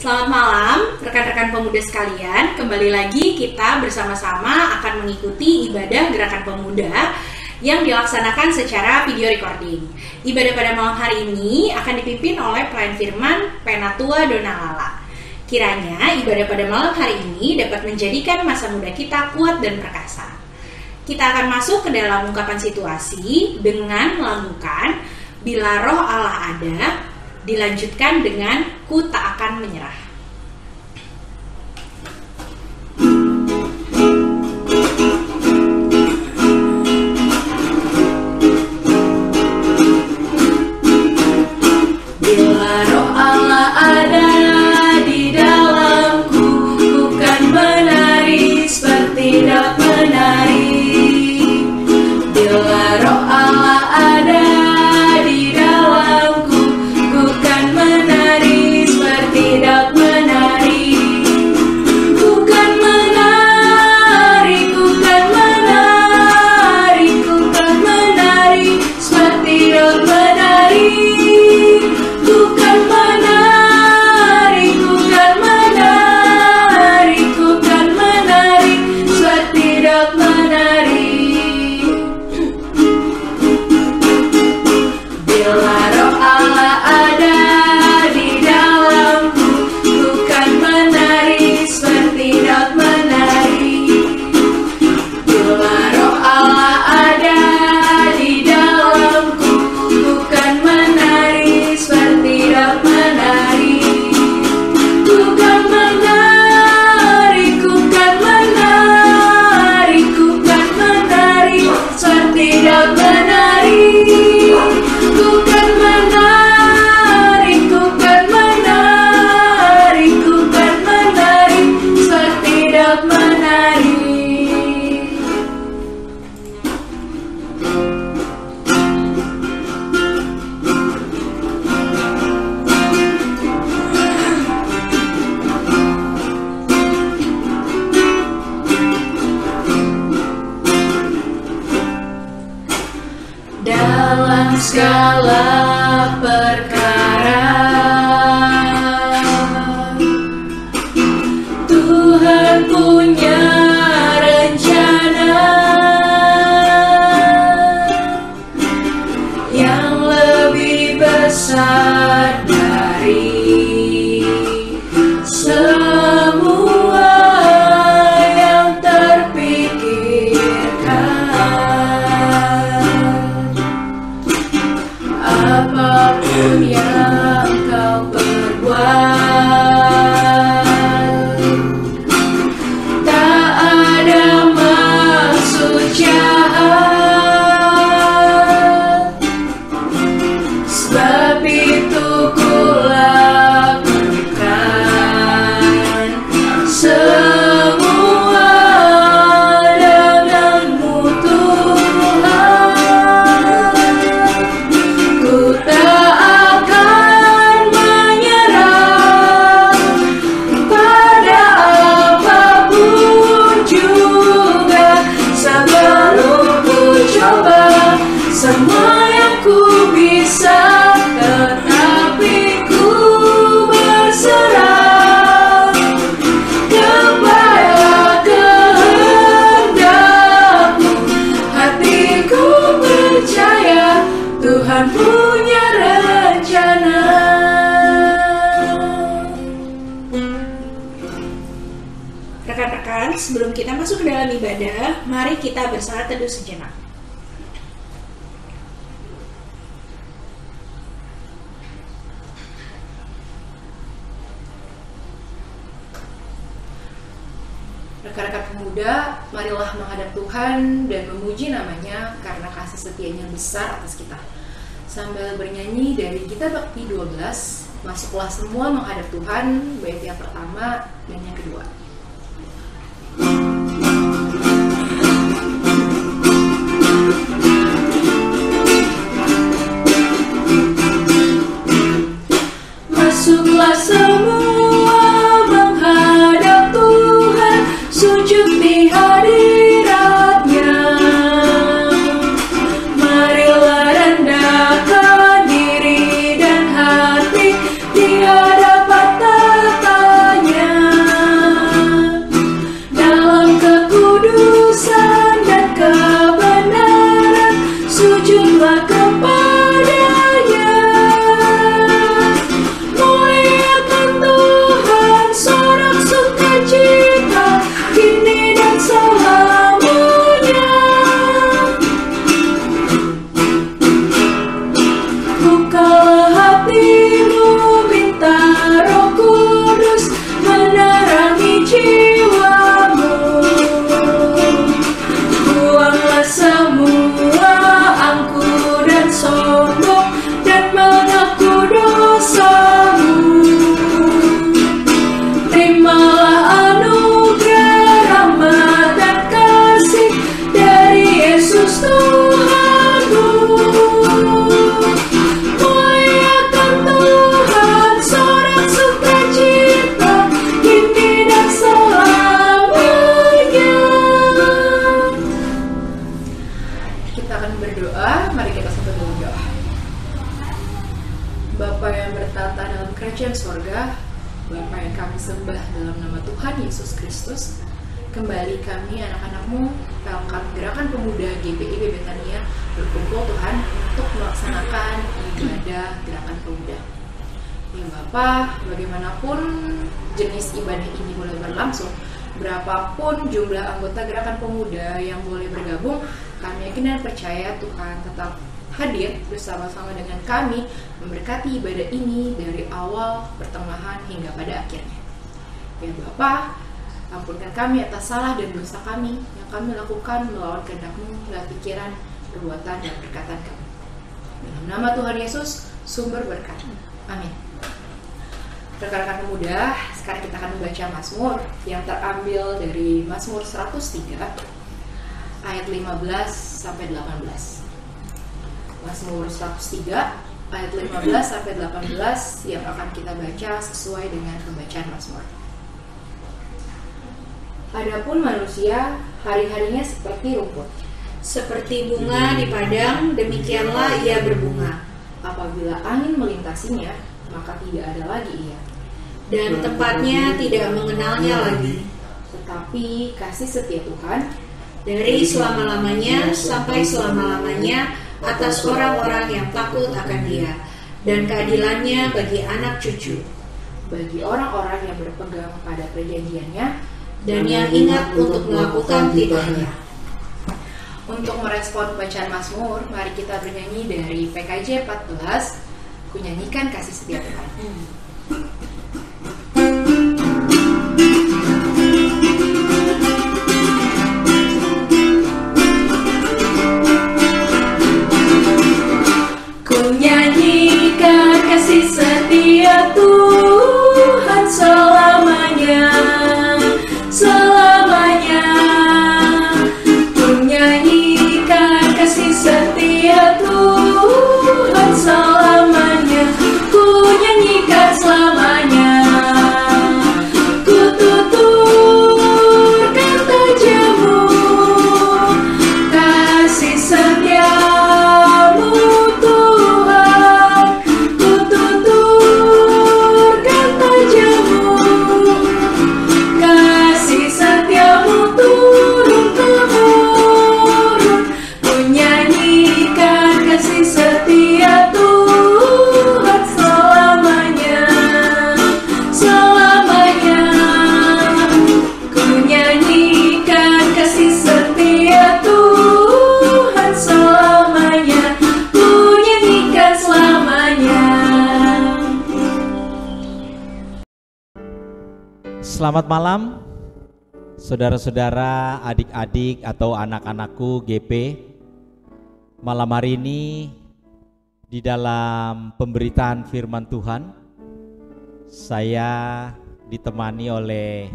Selamat malam rekan-rekan pemuda sekalian. Kembali lagi kita bersama-sama akan mengikuti ibadah Gerakan Pemuda yang dilaksanakan secara video recording. Ibadah pada malam hari ini akan dipimpin oleh pelayan firman Penatua Donalala. Kiranya ibadah pada malam hari ini dapat menjadikan masa muda kita kuat dan perkasa. Kita akan masuk ke dalam ungkapan situasi dengan melakukan Bila Roh Allah Ada, dilanjutkan dengan Ku Tak Akan Menyerah. Bila Roh Allah ada di dalamku, ku kan menari seperti dak menari. Bila Roh Allah ada di dalamku, ku kan menari seperti dak menari. Ku kan menari, ku kan menari, ku kan menari seperti dak menari. Ku kan menari, ku kan menari, ku kan menari seperti dak menari. Bila Roh Allah ada di dalamku, ku kan menari seperti dak menari. Bila Roh Allah ada di dalamku, ku kan menari seperti dak menari. Ku kan menari, ku kan menari, ku kan menari seperti dak menari. Ku kan menari, ku kan menari, ku kan menari seperti dak menari. Dalam segala perkara Tuhan punya rencana yang lebih besar dari semua yang terpikirkan. Apapun yang kau perbuat, tak ada maksud jahat. Sebab itu ku lakukan semua denganmu Tuhan. Ku tak akan menyerah pada apapun juga. Sebelum ku coba semua yang ku bisa, tetapi ku berserah kepada kehendakmu. Hatiku percaya Tuhan punya rencana. Rekan-rekan, sebelum kita masuk ke dalam ibadah, mari kita bersalat teduh sejenak. Rekan-rekan pemuda, marilah menghadap Tuhan dan memuji namanya karena kasih setianya besar atas kita. Sambil bernyanyi dari Kitab Bakti 12, Masuklah Semua Menghadap Tuhan, bait yang pertama dan yang kedua. Masuklah semua menghadap Tuhan, sujud di hadirat-Nya. Marilah rendahkan diri dan hati di hadapan tata akan berdoa. Mari kita sambut dalam doa. Bapa yang bertata dalam kerajaan sorga, Bapa yang kami sembah dalam nama Tuhan Yesus Kristus, kembali kami anak-anakmu Pelkat Gerakan Pemuda GPIB Betania berkumpul Tuhan untuk melaksanakan ibadah Gerakan Pemuda. Ya Bapa, bagaimanapun jenis ibadah ini boleh berlangsung, berapapun jumlah anggota Gerakan Pemuda yang boleh bergabung, kami yakin dan percaya Tuhan tetap hadir bersama-sama dengan kami memberkati ibadah ini dari awal, pertengahan, hingga pada akhirnya. Ya Bapa, ampunkan kami atas salah dan dosa kami yang kami lakukan melawan kehendak-Mu dalam pikiran, perbuatan, dan perkataan kami. Dalam nama Tuhan Yesus, sumber berkat. Amin. Rekan-rekan pemuda, sekarang kita akan membaca Mazmur yang terambil dari Mazmur 103 ayat 15 sampai 18. Mazmur 103 ayat 15 sampai 18 yang akan kita baca sesuai dengan pembacaan Mazmur. Adapun manusia, hari-harinya seperti rumput, Seperti bunga di padang, demikianlah ia berbunga. apabila angin melintasinya, maka tidak ada lagi ia. Dan tempatnya tidak mengenalnya lagi. Tetapi kasih setia Tuhan Dari selama-lamanya sampai selama-lamanya atas orang-orang yang takut akan Dia, dan keadilannya bagi anak cucu, bagi orang-orang yang berpegang pada perjanjiannya dan yang ingat untuk melakukan titahnya. Untuk merespon bacaan Mazmur, mari kita bernyanyi dari PKJ 14, Ku Nyanyikan Kasih Setia Tuhan. Ku nyanyikan kasih setia Tuhan selamanya, selamanya. Ku nyanyikan kasih setia Tuhan selamanya. Ku nyanyikan selamanya. Ku tuturkan tajamu, kasih setiamu Tuhan. Ku tuturkan tajamu, kasih setiamu turun-temurun. Ku nyanyikan kasih setia Tuhan selamanya, selamanya. Ku nyanyikan kasih setia Tuhan selamanya. Ku nyanyikan selamanya. Selamat malam, saudara-saudara, adik-adik atau anak-anakku GP. Malam hari ini di dalam pemberitaan firman Tuhan, saya ditemani oleh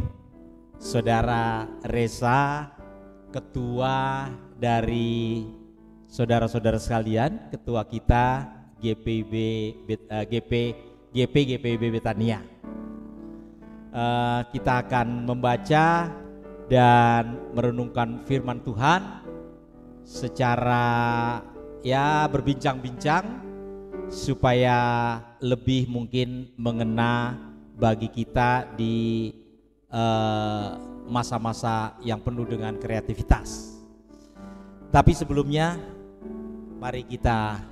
saudara Reza, ketua dari saudara-saudara sekalian, ketua kita GPIB Betania. Kita akan membaca dan merenungkan firman Tuhan secara berbincang-bincang supaya lebih mungkin mengena bagi kita di masa-masa yang penuh dengan kreativitas. Tapi sebelumnya mari kita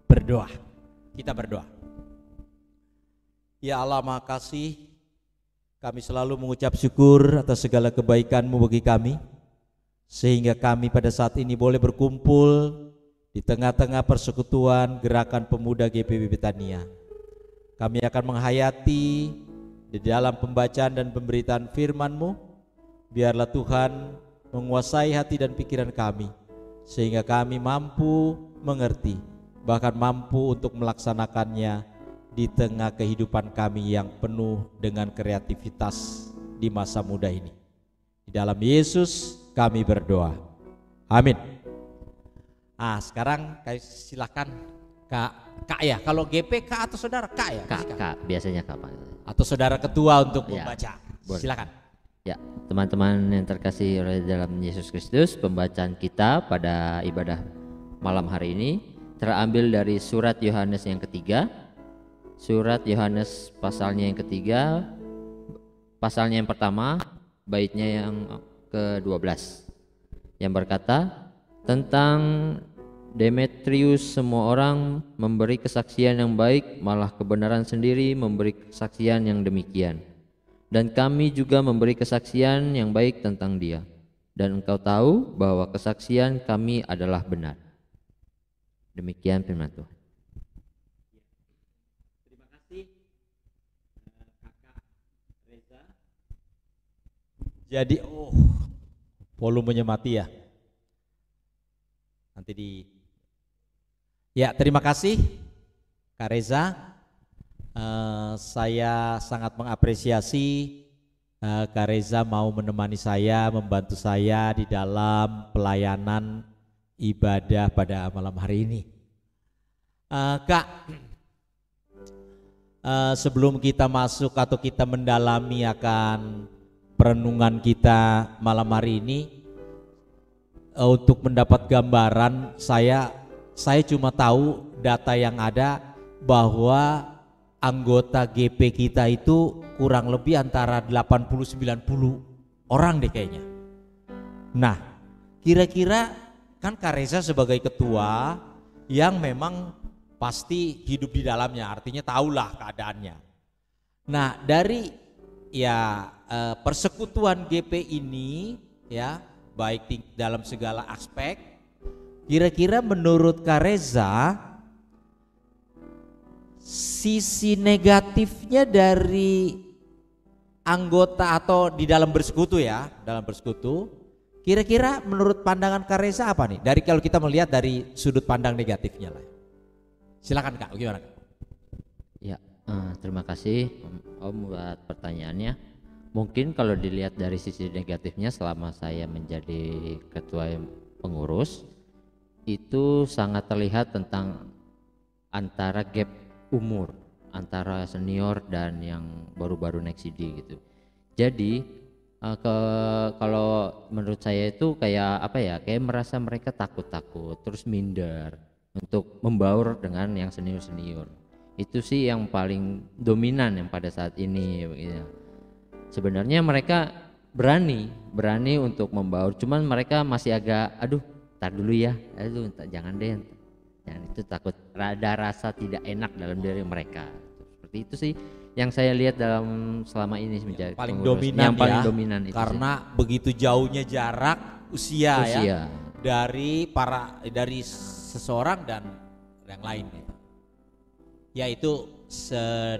berdoa. Kita berdoa. Ya Allah, Maha Kasih, kami selalu mengucap syukur atas segala kebaikan-Mu bagi kami, sehingga kami pada saat ini boleh berkumpul di tengah-tengah persekutuan Gerakan Pemuda GPIB Betania. Kami akan menghayati di dalam pembacaan dan pemberitaan firman-Mu. Biarlah Tuhan menguasai hati dan pikiran kami, sehingga kami mampu mengerti, bahkan mampu untuk melaksanakannya di tengah kehidupan kami yang penuh dengan kreativitas di masa muda ini. Di dalam Yesus kami berdoa. Amin. Sekarang silakan Kak ya. Kalau GP Kak atau saudara Kak ya? Kak, biasanya Kak Pak. Atau saudara ketua untuk Ya, membaca. boleh. Silakan. Ya, teman-teman yang terkasih oleh dalam Yesus Kristus, pembacaan kita pada ibadah malam hari ini terambil dari surat Yohanes yang ketiga, surat Yohanes pasalnya yang ketiga, pasalnya yang pertama, baitnya yang ke-12, yang berkata tentang Demetrius, semua orang memberi kesaksian yang baik, malah kebenaran sendiri memberi kesaksian yang demikian. Dan kami juga memberi kesaksian yang baik tentang dia. Dan engkau tahu bahwa kesaksian kami adalah benar. Demikian firman Tuhan. Terima kasih Kakak Reza. Jadi volumenya mati ya. Nanti ya, terima kasih Kak Reza. Saya sangat mengapresiasi Kak Reza mau menemani saya, membantu saya di dalam pelayanan ibadah pada malam hari ini. Kak, sebelum kita masuk atau kita mendalami akan perenungan kita malam hari ini, untuk mendapat gambaran, saya cuma tahu data yang ada bahwa anggota GP kita itu kurang lebih antara 80-90 orang deh kayaknya. Nah, kira-kira kan Kak Reza sebagai ketua yang memang pasti hidup di dalamnya, artinya tahulah keadaannya. Nah, dari persekutuan GP ini ya, baik dalam segala aspek, kira-kira menurut Kak Reza sisi negatifnya dari anggota atau di dalam bersekutu ya, dalam bersekutu, kira-kira menurut pandangan Kak Reza apa nih? Dari kalau kita melihat dari sudut pandang negatifnya lah. Silakan Kak, gimana Kak? Ya, terima kasih Om buat pertanyaannya. Mungkin kalau dilihat dari sisi negatifnya, selama saya menjadi ketua pengurus, itu sangat terlihat tentang antara gap umur antara senior dan yang baru-baru naik CD gitu. Jadi kalau menurut saya itu kayak apa ya, kayak merasa mereka takut-takut terus minder untuk membaur dengan yang senior-senior. Itu sih yang paling dominan yang pada saat ini gitu. Sebenarnya mereka berani untuk membaur, cuman mereka masih agak tar dulu ya, jangan deh, jangan, itu takut, ada rasa tidak enak dalam diri mereka. Seperti itu sih yang saya lihat dalam selama ini menjadi paling pengurus. dominan Yang paling ya, dominan itu karena sih. begitu jauhnya jarak usia ya dari seseorang dan yang lain ya itu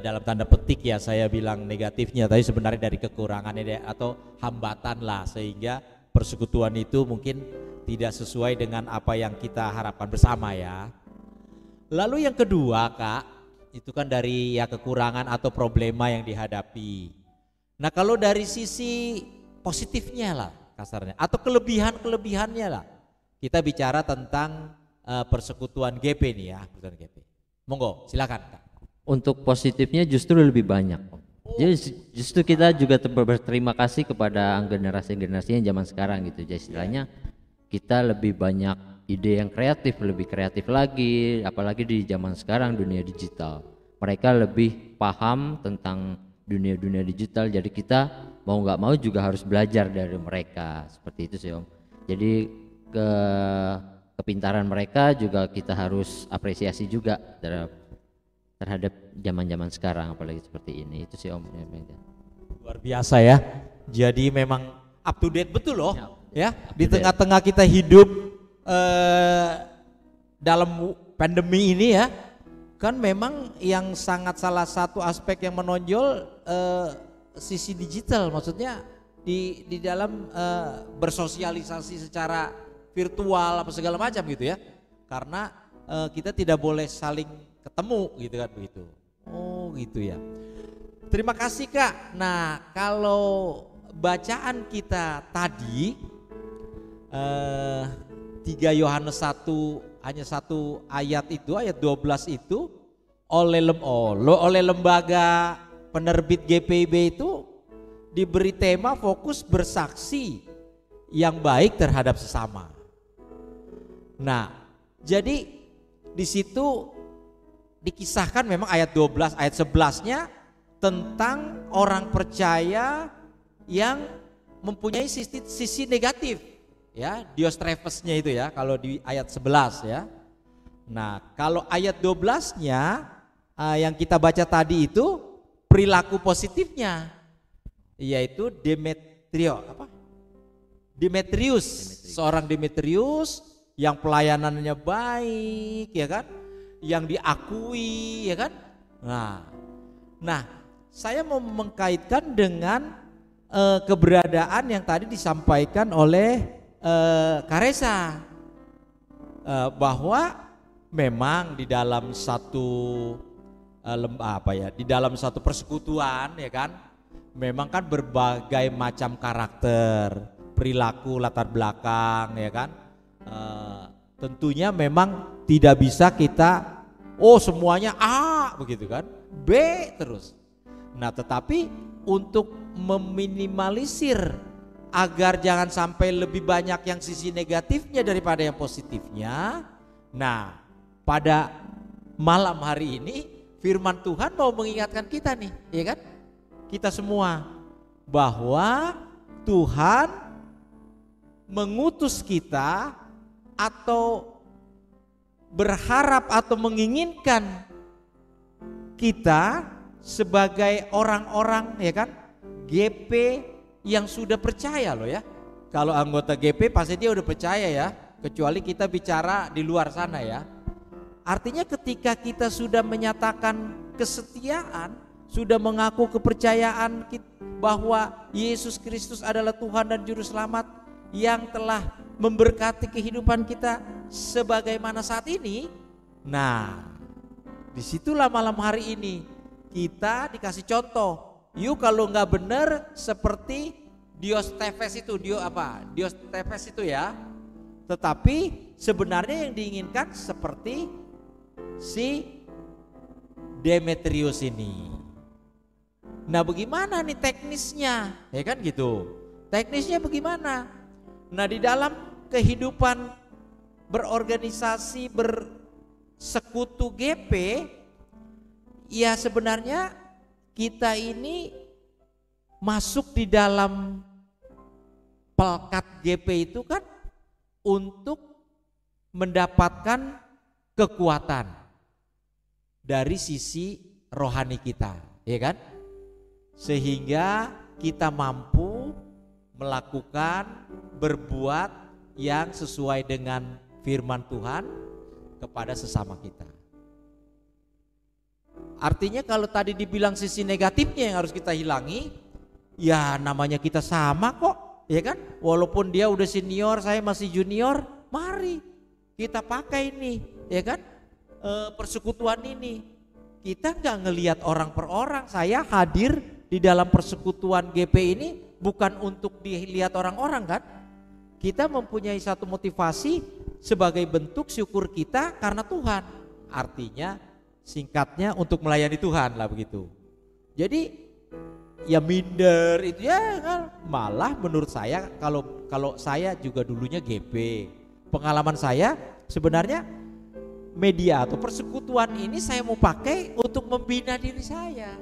dalam tanda petik ya saya bilang negatifnya, tapi sebenarnya dari kekurangannya atau hambatan lah, sehingga persekutuan itu mungkin tidak sesuai dengan apa yang kita harapkan bersama ya. Lalu yang kedua Kak, itu kan dari ya kekurangan atau problema yang dihadapi. Nah kalau dari sisi positifnya lah kasarnya, atau kelebihannya lah, kita bicara tentang persekutuan GP nih ya, persekutuan GP. Monggo silakan Kak. Untuk positifnya justru lebih banyak. Jadi justru kita juga berterima kasih kepada generasi-generasi yang zaman sekarang gitu. Jadi istilahnya kita lebih banyak ide yang kreatif, lebih kreatif lagi, apalagi di zaman sekarang dunia digital. Mereka lebih paham tentang dunia digital, jadi kita mau nggak mau juga harus belajar dari mereka. Seperti itu sih Om. Jadi kepintaran mereka juga kita harus apresiasi juga terhadap zaman-zaman sekarang, apalagi seperti ini. Itu sih Om. Luar biasa ya. Jadi memang up to date betul loh ya. Di tengah-tengah kita hidup dalam pandemi ini ya, kan memang yang sangat salah satu aspek yang menonjol sisi digital, maksudnya di dalam bersosialisasi secara virtual apa segala macam gitu ya. Karena kita tidak boleh saling ketemu gitu kan, begitu. Oh gitu ya. Terima kasih Kak. Nah kalau bacaan kita tadi 3 Yohanes 1 hanya satu ayat itu, ayat 12 itu oleh lembaga penerbit GPIB itu diberi tema fokus bersaksi yang baik terhadap sesama. Nah Jadi di situ dikisahkan memang ayat 12, ayat 11-nya tentang orang percaya yang mempunyai sisi negatif, ya, Diotrephes-nya itu ya, kalau di ayat 11 ya. Nah, kalau ayat 12-nya yang kita baca tadi itu perilaku positifnya, yaitu Demetrius, seorang Demetrius yang pelayanannya baik, ya kan, yang diakui, ya kan. Nah, saya mau mengkaitkan dengan keberadaan yang tadi disampaikan oleh Karesa, bahwa memang di dalam satu di dalam satu persekutuan, ya kan, memang kan berbagai macam karakter, perilaku, latar belakang, ya kan. Tentunya memang tidak bisa kita semuanya A begitu kan, B terus. Nah, tetapi untuk meminimalisir agar jangan sampai lebih banyak yang sisi negatifnya daripada yang positifnya. Nah, pada malam hari ini firman Tuhan mau mengingatkan kita nih, ya kan? Kita semua bahwa Tuhan mengutus kita atau berharap atau menginginkan kita sebagai orang-orang, ya kan, GP yang sudah percaya loh ya. Kalau anggota GP pasti dia udah percaya ya, kecuali kita bicara di luar sana ya. Artinya ketika kita sudah menyatakan kesetiaan, sudah mengaku kepercayaan bahwa Yesus Kristus adalah Tuhan dan Juru Selamat yang telah memberkati kehidupan kita sebagaimana saat ini. Nah, disitulah malam hari ini kita dikasih contoh. Yuk kalau nggak benar seperti Diotrephes itu ya. Tetapi sebenarnya yang diinginkan seperti si Demetrius ini. Nah, bagaimana nih teknisnya? Ya kan gitu. Teknisnya bagaimana? Nah, di dalam kehidupan berorganisasi, bersekutu GP, ya sebenarnya kita ini masuk di dalam pelkat GP itu kan untuk mendapatkan kekuatan dari sisi rohani kita, ya kan? Sehingga kita mampu melakukan, berbuat yang sesuai dengan firman Tuhan kepada sesama kita. Artinya kalau tadi dibilang sisi negatifnya yang harus kita hilangi, ya namanya kita sama kok, ya kan? Walaupun dia udah senior, saya masih junior, mari kita pakai ini, ya kan? Persekutuan ini. Kita nggak ngelihat orang per orang. Saya hadir di dalam persekutuan GP ini bukan untuk dilihat orang-orang kan? Kita mempunyai satu motivasi sebagai bentuk syukur kita karena Tuhan. Artinya singkatnya untuk melayani Tuhan lah begitu. Jadi ya minder itu ya kan, malah menurut saya kalau saya juga dulunya GP. Pengalaman saya sebenarnya media atau persekutuan ini saya mau pakai untuk membina diri saya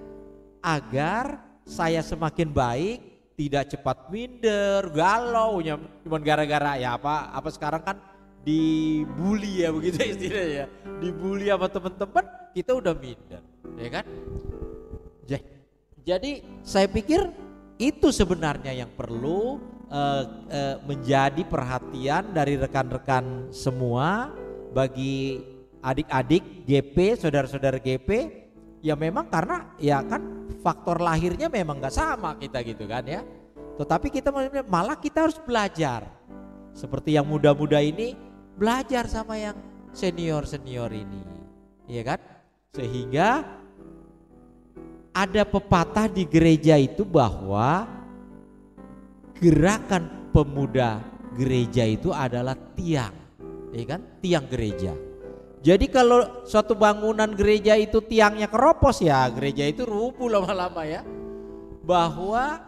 agar saya semakin baik, tidak cepat minder, galau, cuma gara-gara ya apa sekarang kan dibully ya begitu istilahnya, dibully sama teman-teman kita udah minder, ya kan? Jadi saya pikir itu sebenarnya yang perlu menjadi perhatian dari rekan-rekan semua bagi adik-adik GP, saudara-saudara GP, ya memang karena ya kan faktor lahirnya memang nggak sama kita gitu kan ya. Tetapi kita malah kita harus belajar seperti yang muda-muda ini belajar sama yang senior-senior ini, ya kan? Sehingga ada pepatah di gereja itu bahwa gerakan pemuda gereja itu adalah tiang, ya kan? Tiang gereja. Jadi kalau suatu bangunan gereja itu tiangnya keropos ya gereja itu rubuh lama-lama ya. Bahwa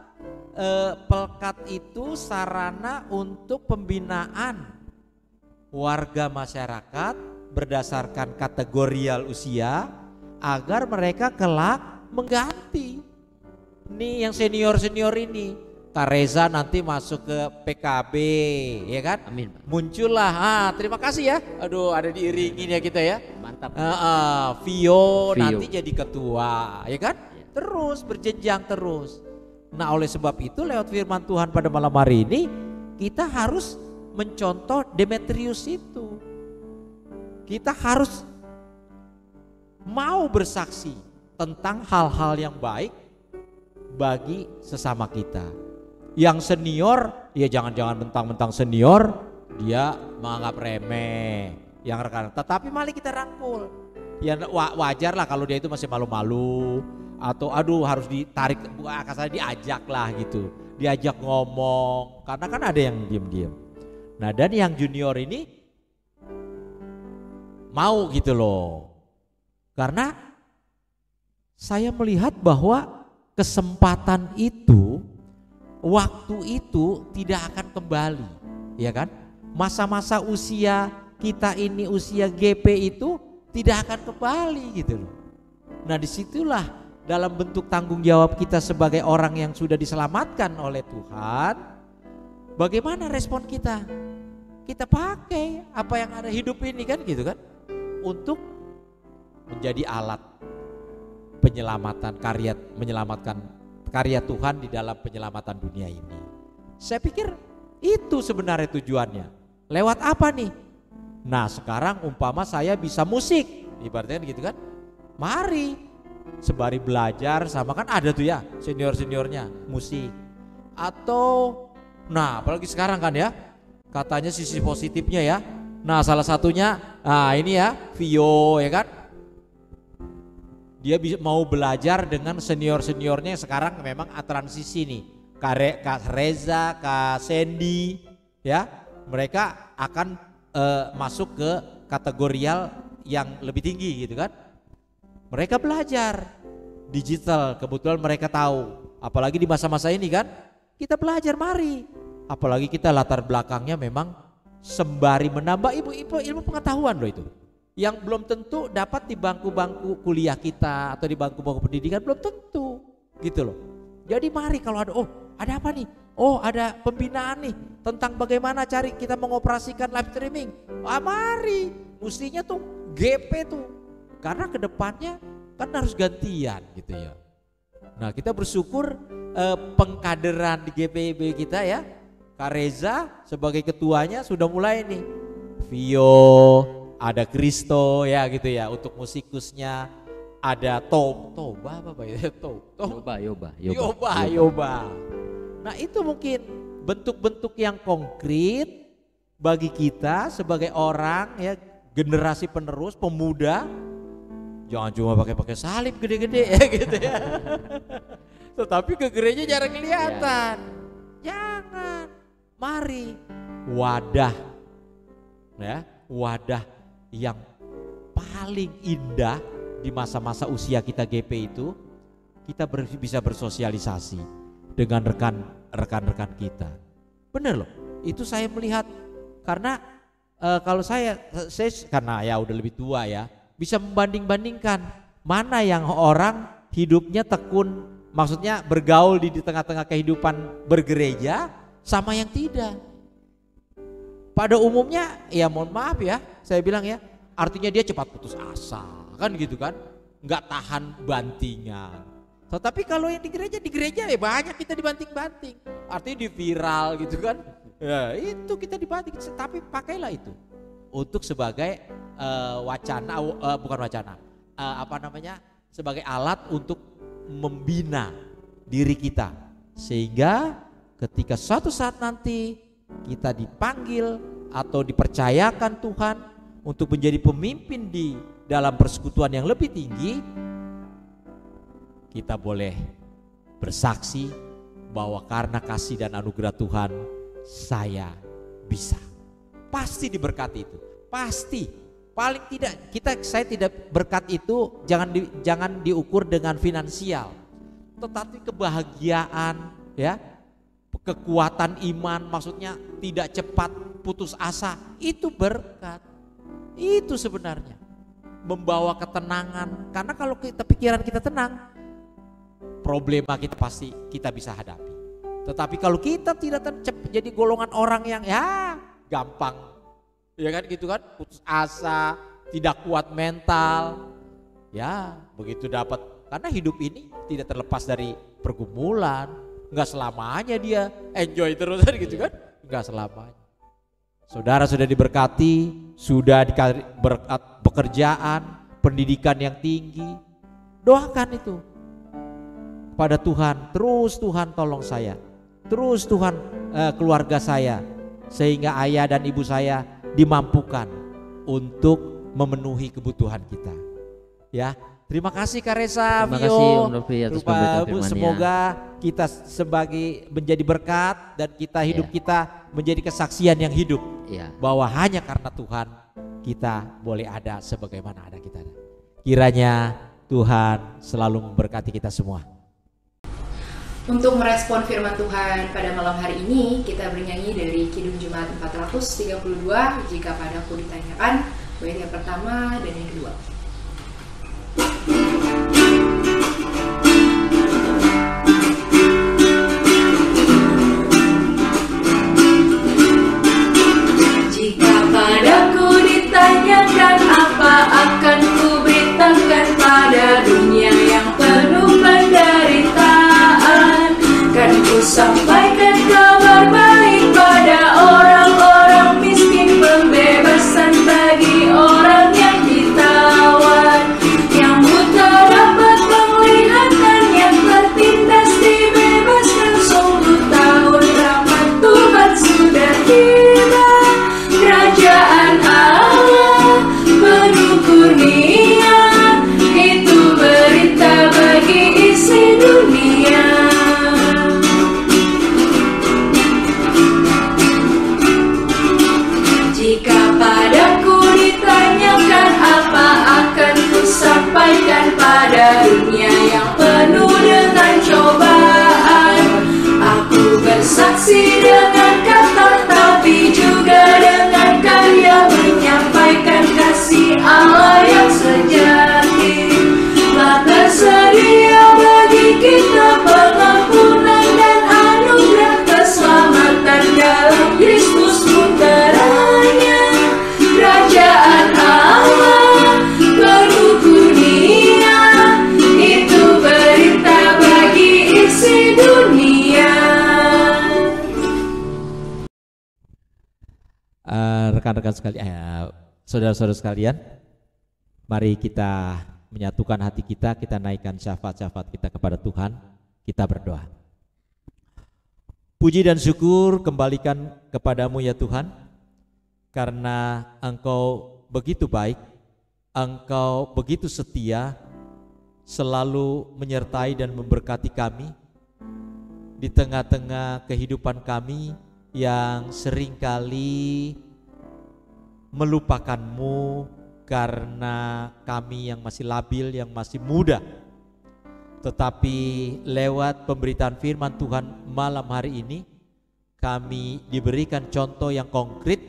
pelkat itu sarana untuk pembinaan warga masyarakat berdasarkan kategorial usia agar mereka kelak mengganti. Nih yang senior-senior ini, Kak Reza nanti masuk ke PKB, ya kan? Amin, Pak. Muncullah, terima kasih ya. Aduh, ada diiringin ya kita ya. Mantap. Vio Vio. nanti jadi ketua, ya kan? Terus berjenjang terus. Nah, oleh sebab itu lewat firman Tuhan pada malam hari ini kita harus mencontoh Demetrius itu. Kita harus mau bersaksi tentang hal-hal yang baik bagi sesama kita. Yang senior, ya jangan-jangan mentang-mentang senior dia menganggap remeh yang rekan. Tetapi mari kita rangkul. Ya wajar lah kalau dia itu masih malu-malu atau aduh harus ditarik, kasarnya diajak lah gitu. Diajak ngomong karena kan ada yang diem-diem. Nah, dan yang junior ini mau gitu loh. Karena saya melihat bahwa kesempatan itu, waktu itu tidak akan kembali, ya kan? Masa-masa usia kita ini, usia GP itu tidak akan kembali gitu loh. Nah, disitulah dalam bentuk tanggung jawab kita sebagai orang yang sudah diselamatkan oleh Tuhan, bagaimana respon kita? Kita pakai apa yang ada hidup ini kan gitu kan, untuk menjadi alat menyelamatkan karya Tuhan di dalam penyelamatan dunia ini. Saya pikir itu sebenarnya tujuannya. Lewat apa nih? Nah, sekarang umpama saya bisa musik, ibaratnya gitu kan. Mari sembari belajar sama, kan ada tuh ya senior-seniornya musik. Atau nah, apalagi sekarang kan ya, katanya sisi positifnya ya. Nah, salah satunya ini ya, Vio ya kan. Dia mau belajar dengan senior-seniornya yang sekarang memang transisi nih. Kak Reza, Kak Sandy ya. Mereka akan masuk ke kategorial yang lebih tinggi gitu kan. Mereka belajar digital, kebetulan mereka tahu. Apalagi di masa-masa ini kan, kita belajar mari. Apalagi kita latar belakangnya memang sembari menambah ilmu pengetahuan loh itu. Yang belum tentu dapat di bangku-bangku kuliah kita atau di bangku-bangku pendidikan, belum tentu gitu loh. Jadi mari kalau ada, ada apa nih? Oh, ada pembinaan nih tentang bagaimana cari kita mengoperasikan live streaming. Mari, mestinya tuh GP tuh. Karena kedepannya kan harus gantian gitu ya. Nah, kita bersyukur pengkaderan di GPIB kita ya. Kak Reza sebagai ketuanya sudah mulai nih. Vio, ada Kristo ya gitu ya untuk musikusnya. Ada Yoba. Nah, itu mungkin bentuk-bentuk yang konkret bagi kita sebagai orang ya, generasi penerus, pemuda. Jangan cuma pakai salib gede-gede ya gitu ya. Tetapi ke gereja jarang kelihatan. Jangan. Mari wadah ya, wadah yang paling indah di masa-masa usia kita GP itu, kita bisa bersosialisasi dengan rekan-rekan kita. Bener loh, itu saya melihat karena kalau saya karena ya udah lebih tua ya, bisa membanding-bandingkan mana yang orang hidupnya tekun, maksudnya bergaul di tengah-tengah kehidupan bergereja sama yang tidak. Pada umumnya ya mohon maaf ya, saya bilang ya, artinya dia cepat putus asa kan gitu kan, nggak tahan bantingan. Tetapi kalau yang di gereja ya banyak kita dibanting-banting, artinya di viral gitu kan, ya itu kita dibanting. Tapi pakailah itu untuk sebagai sebagai alat untuk membina diri kita, sehingga ketika suatu saat nanti kita dipanggil atau dipercayakan Tuhan untuk menjadi pemimpin di dalam persekutuan yang lebih tinggi, kita boleh bersaksi bahwa karena kasih dan anugerah Tuhan saya bisa. Pasti diberkati itu, pasti. Paling tidak saya tidak berkat itu jangan diukur dengan finansial, tetapi kebahagiaan ya, kekuatan iman, maksudnya tidak cepat putus asa, itu berkat. Itu sebenarnya membawa ketenangan. Karena kalau pikiran kita tenang, problema kita pasti kita bisa hadapi. Tetapi kalau kita tidak jadi golongan orang yang ya gampang, ya kan gitu kan, putus asa, tidak kuat mental, ya begitu dapat. Karena hidup ini tidak terlepas dari pergumulan, nggak selamanya dia enjoy terus gitu kan, nggak selamanya. Saudara sudah diberkati, sudah dikasih berkat pekerjaan, pendidikan yang tinggi, doakan itu pada Tuhan. Terus Tuhan tolong saya, terus Tuhan keluarga saya, sehingga ayah dan ibu saya dimampukan untuk memenuhi kebutuhan kita. Ya, terima kasih Kak Resa, Terima Vio. kasih Om Novi atas pemberitaan Bu, firman-Nya. semoga kita sebagai menjadi berkat dan kita hidup Ya. kita menjadi kesaksian yang hidup. Ya. Bahwa hanya karena Tuhan kita boleh ada sebagaimana ada kita. Kiranya Tuhan selalu memberkati kita semua. Untuk merespon firman Tuhan pada malam hari ini, kita bernyanyi dari Kidung Jumat 432, jika padaku ditanyakan, bait yang pertama dan yang kedua. Jika padaku ditanyakan apa akan ku beritakan pada dunia yang penuh penderitaan, kan ku sampaikan kabar baik pada orang-orang miskin, pembebasan bagi orang yang ditawan, yang buta dapat penglihatan, yang tertindas dibebaskan. Sungguh tahun rahmat Tuhan sudah tiba, kerajaan Allah penuh kurnia, itu berita bagi isi dunia. Jika padaku ditanyakan apa akan ku sampaikan pada dunia yang penuh dengan cobaan, aku bersaksi dengan kata tapi juga dengan karya, menyampaikan kasih Allah yang sejati. Telah tersedia bagi kita pengampunan dan anugerah keselamatan dalam Kristus putranya. Kerajaan Allah penuh kurnia, itu berita bagi isi dunia. Rekan-rekan sekalian, saudara-saudara sekalian, mari kita menyatukan hati kita naikkan syafaat-syafaat kita kepada Tuhan, kita berdoa. Puji dan syukur kembalikan kepadamu ya Tuhan, karena Engkau begitu baik, Engkau begitu setia, selalu menyertai dan memberkati kami di tengah-tengah kehidupan kami yang seringkali melupakan-Mu karena kami yang masih labil, yang masih muda. Tetapi lewat pemberitaan firman Tuhan malam hari ini, kami diberikan contoh yang konkret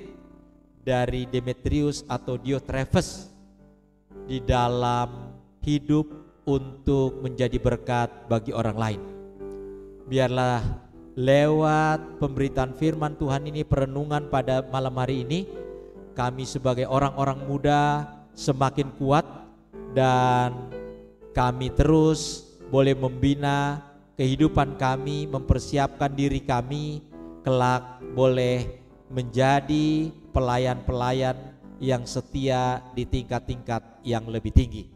dari Demetrius atau Diotrephes di dalam hidup untuk menjadi berkat bagi orang lain. Biarlah lewat pemberitaan firman Tuhan ini, perenungan pada malam hari ini, kami sebagai orang-orang muda semakin kuat dan kami terus boleh membina kehidupan kami, mempersiapkan diri kami kelak boleh menjadi pelayan-pelayan yang setia di tingkat-tingkat yang lebih tinggi.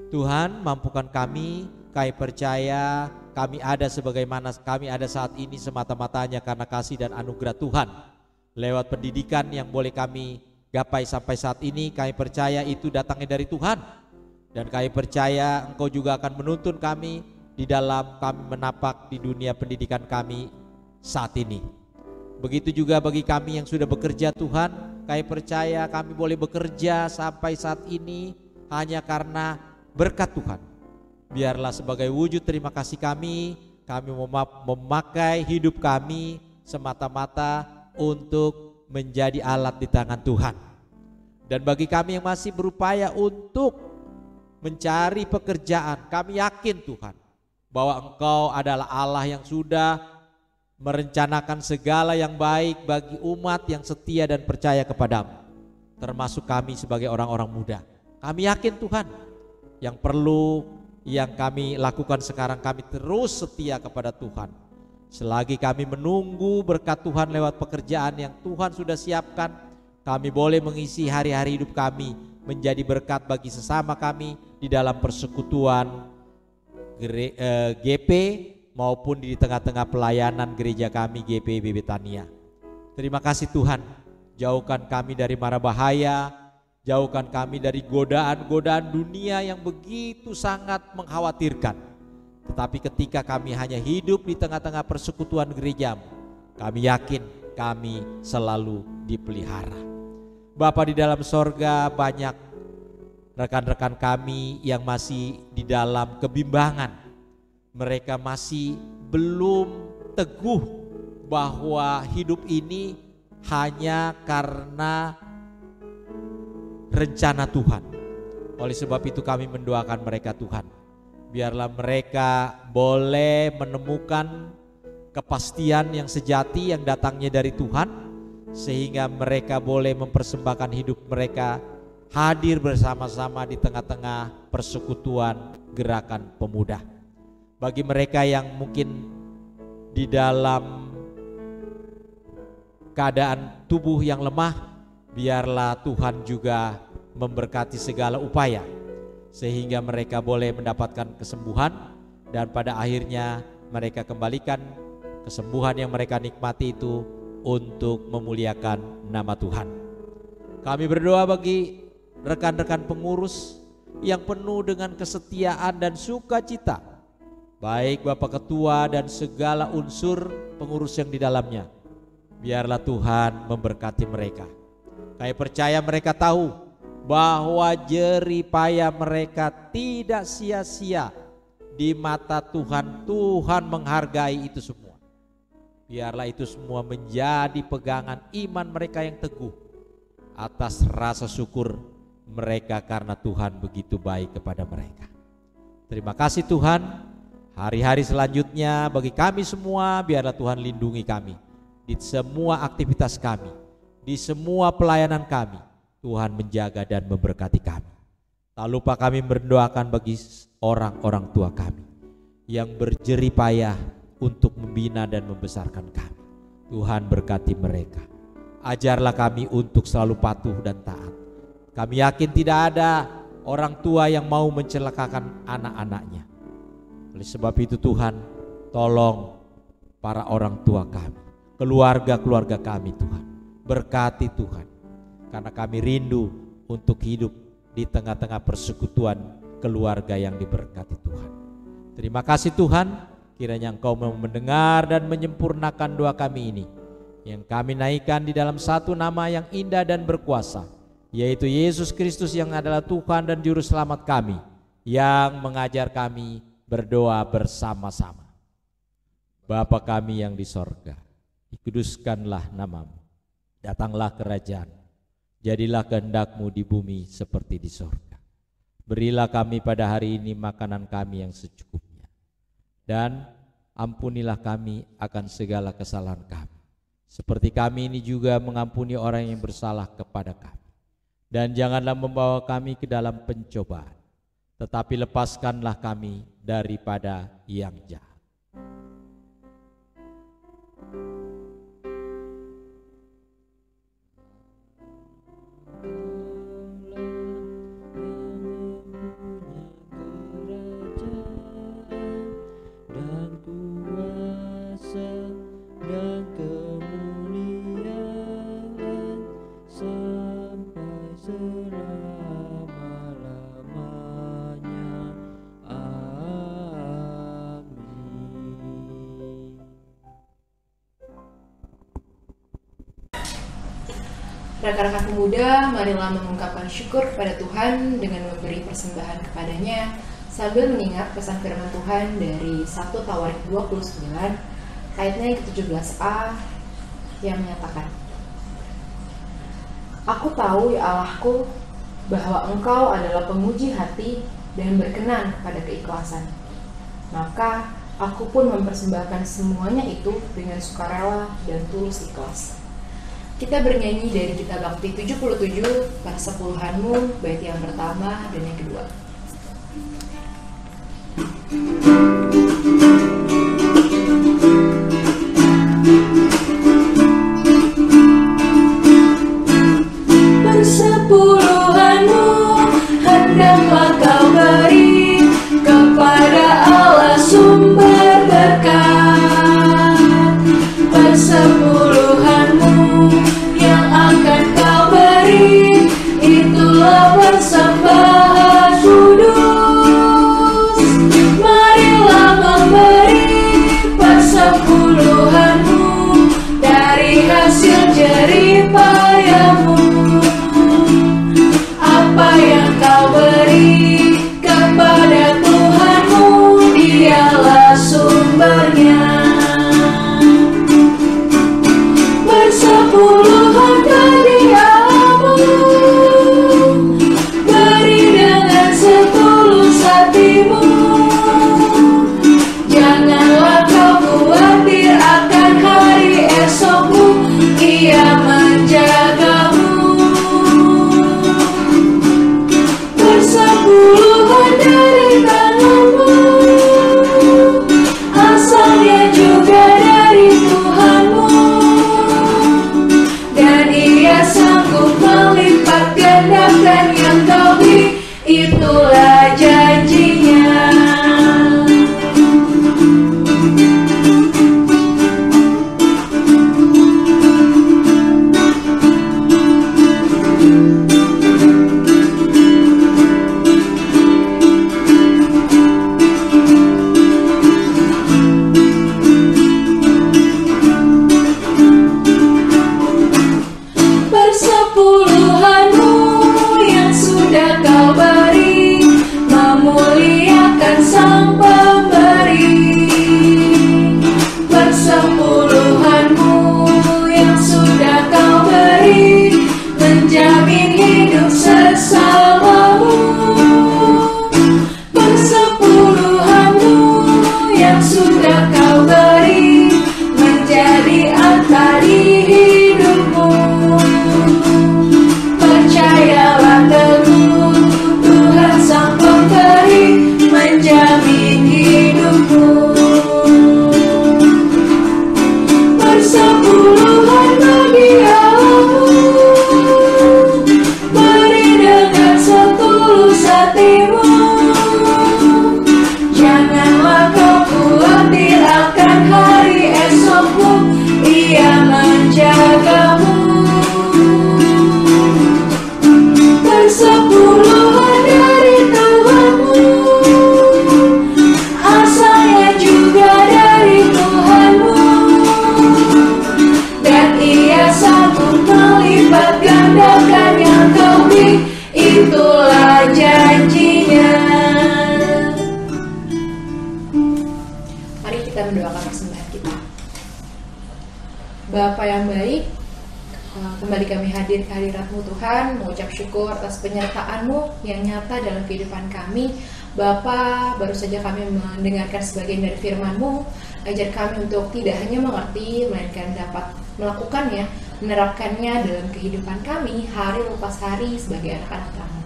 Tuhan, mampukan kami percaya kami ada sebagaimana kami ada saat ini semata-matanya karena kasih dan anugerah Tuhan. Lewat pendidikan yang boleh kami gapai sampai saat ini, kami percaya itu datangnya dari Tuhan. Dan kami percaya Engkau juga akan menuntun kami di dalam kami menapak di dunia pendidikan kami saat ini. Begitu juga bagi kami yang sudah bekerja Tuhan, kami percaya kami boleh bekerja sampai saat ini hanya karena berkat Tuhan. Biarlah sebagai wujud terima kasih kami memakai hidup kami semata-mata untuk menjadi alat di tangan Tuhan. Dan bagi kami yang masih berupaya untuk mencari pekerjaan, kami yakin Tuhan bahwa Engkau adalah Allah yang sudah merencanakan segala yang baik bagi umat yang setia dan percaya kepadamu, termasuk kami sebagai orang-orang muda. Kami yakin Tuhan, yang perlu yang kami lakukan sekarang, kami terus setia kepada Tuhan. Selagi kami menunggu berkat Tuhan lewat pekerjaan yang Tuhan sudah siapkan, kami boleh mengisi hari-hari hidup kami menjadi berkat bagi sesama kami di dalam persekutuan GP maupun di tengah-tengah pelayanan gereja kami GPIB Betania. Terima kasih Tuhan, jauhkan kami dari mara bahaya, jauhkan kami dari godaan-godaan dunia yang begitu sangat mengkhawatirkan. Tetapi ketika kami hanya hidup di tengah-tengah persekutuan gerejamu, kami yakin kami selalu dipelihara. Bapa di dalam sorga, banyak rekan-rekan kami yang masih di dalam kebimbangan. Mereka masih belum teguh bahwa hidup ini hanya karena rencana Tuhan. Oleh sebab itu kami mendoakan mereka Tuhan, biarlah mereka boleh menemukan kepastian yang sejati yang datangnya dari Tuhan, sehingga mereka boleh mempersembahkan hidup mereka hadir bersama-sama di tengah-tengah persekutuan gerakan pemuda. Bagi mereka yang mungkin di dalam keadaan tubuh yang lemah, biarlah Tuhan juga memberkati segala upaya sehingga mereka boleh mendapatkan kesembuhan, dan pada akhirnya mereka kembalikan kesembuhan yang mereka nikmati itu untuk memuliakan nama Tuhan. Kami berdoa bagi rekan-rekan pengurus yang penuh dengan kesetiaan dan sukacita, baik Bapak Ketua dan segala unsur pengurus yang di dalamnya. Biarlah Tuhan memberkati mereka. Kami percaya mereka tahu bahwa jerih payah mereka tidak sia-sia di mata Tuhan. Tuhan menghargai itu semua. Biarlah itu semua menjadi pegangan iman mereka yang teguh atas rasa syukur mereka karena Tuhan begitu baik kepada mereka. Terima kasih Tuhan. Hari-hari selanjutnya bagi kami semua, biarlah Tuhan lindungi kami di semua aktivitas kami, di semua pelayanan kami. Tuhan menjaga dan memberkati kami. Tak lupa kami mendoakan bagi orang-orang tua kami yang berjerih payah untuk membina dan membesarkan kami. Tuhan berkati mereka. Ajarlah kami untuk selalu patuh dan taat. Kami yakin tidak ada orang tua yang mau mencelakakan anak-anaknya. Oleh sebab itu Tuhan, tolong para orang tua kami, keluarga-keluarga kami Tuhan. Berkati Tuhan, karena kami rindu untuk hidup di tengah-tengah persekutuan keluarga yang diberkati Tuhan. Terima kasih Tuhan. Kiranya Engkau mau mendengar dan menyempurnakan doa kami ini, yang kami naikkan di dalam satu nama yang indah dan berkuasa, yaitu Yesus Kristus yang adalah Tuhan dan Juru Selamat kami, yang mengajar kami berdoa bersama-sama. Bapa kami yang di sorga, dikuduskanlah namamu, datanglah kerajaan, jadilah kehendak-Mu di bumi seperti di sorga. Berilah kami pada hari ini makanan kami yang secukupnya, dan ampunilah kami akan segala kesalahan kami, seperti kami ini juga mengampuni orang yang bersalah kepada kami. Dan janganlah membawa kami ke dalam pencobaan, tetapi lepaskanlah kami daripada yang jahat. Rekan-rekan pemuda, marilah mengungkapkan syukur kepada Tuhan dengan memberi persembahan kepadanya sambil mengingat pesan firman Tuhan dari 1 Tawarik 29 ayatnya yang ke-17a yang menyatakan, Aku tahu ya Allahku bahwa Engkau adalah penguji hati dan berkenan kepada keikhlasan. Maka aku pun mempersembahkan semuanya itu dengan sukarela dan tulus ikhlas. Kita bernyanyi dari Kitab Bakti 77, Persepuluhanmu, bait yang pertama dan yang kedua. Persepuluhanmu hendaklah kau beri kepada Allah sumber berkat. Persepuluhanmu yang akan kau beri, itulah persembahan kudus. Marilah memberi persepuluhanmu dari hasil jeripayamu. Apa yang kau beri kepada Tuhanmu, Dialah sumbernya. Bersepuluhan dari Allahmu, beri dengan setulus hatimu. Janganlah kau khawatir akan hari esokmu, Ia menjagamu. Bersepuluhan dari tanganmu, asalnya juga dari Tuhanmu, dan Ia sanggup melipat gandakan yang kau beri, itulah janjinya. Persepuluhanmu yang sudah kau beri, memuliakan Sang Pemberi. Persepuluhanmu yang sudah kau beri, menjamin hidup sesamamu. Persepuluhanmu yang sudah kau beri, menjadi akar di hidupmu. Percayalah teguh, Tuhan Sang Pemberi menjamin hidupmu. Persepuluhan bagi Allahmu, beri dengan setulus hatimu. Janganlah kau khawatir akan hari esokmu, Ia menjagamu. Persepuluhan dari Tuhanmu, asalnya juga dari Tuhanmu, dan Ia sanggup melipat gandakan yang kau beri, itulah janjinya. Mari kita mendoakan persembahan kita. Bapa yang baik, kembali kami hadir ke hadirat-Mu Tuhan, mengucap syukur atas penyertaan-Mu yang nyata dalam kehidupan kami. Bapa, baru saja kami mendengarkan sebagian dari firman-Mu. Ajar kami untuk tidak hanya mengerti, melainkan dapat melakukannya, menerapkannya dalam kehidupan kami hari lepas hari sebagai anak-anak Kamu.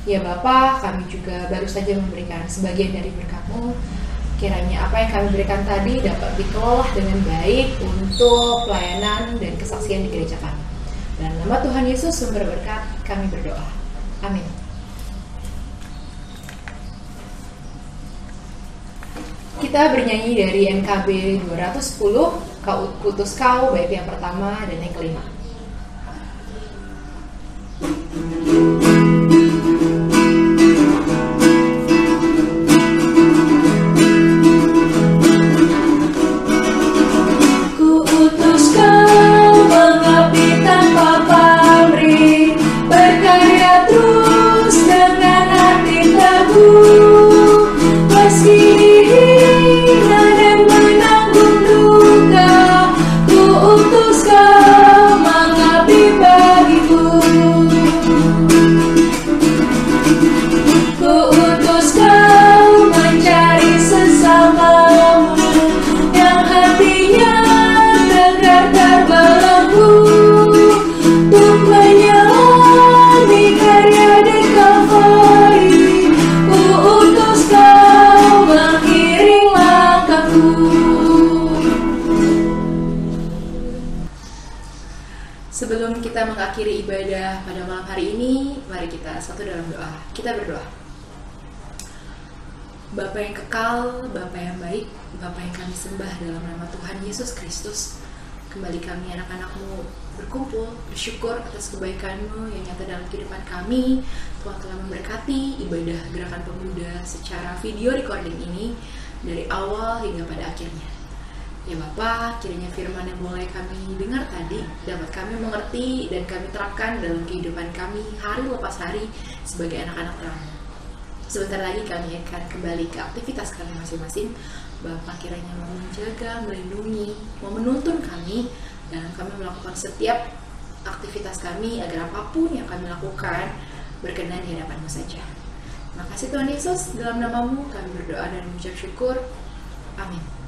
Ya Bapa, kami juga baru saja memberikan sebagian dari berkat-Mu. Kiranya apa yang kami berikan tadi dapat dikelola dengan baik untuk pelayanan dan kesaksian di gereja kami. Dalam nama Tuhan Yesus sumber berkat kami berdoa. Amin. Kita bernyanyi dari NKB 210, Kau Kutus Kau, bait yang pertama dan yang kelima. Meski hina dan menanggung duka, ku utus Kau bersatu dalam doa. Kita berdoa. Bapa yang kekal, Bapa yang baik, Bapa yang kami sembah dalam nama Tuhan Yesus Kristus, kembali kami anak-anak-Mu berkumpul, bersyukur atas kebaikan-Mu yang nyata dalam kehidupan kami. Tuhan telah memberkati ibadah Gerakan Pemuda secara video recording ini dari awal hingga pada akhirnya. Ya Bapa, kiranya firman yang mulai kami dengar tadi dapat kami mengerti dan kami terapkan dalam kehidupan kami hari lepas hari sebagai anak-anak Terang. Sebentar lagi kami akan kembali ke aktivitas kami masing-masing. Bapak kiranya mau menjaga, melindungi, mau menuntun kami dalam kami melakukan setiap aktivitas kami agar apapun yang kami lakukan berkenan di hadapan-Mu saja. Terima kasih Tuhan Yesus, dalam nama-Mu kami berdoa dan mengucap syukur. Amin.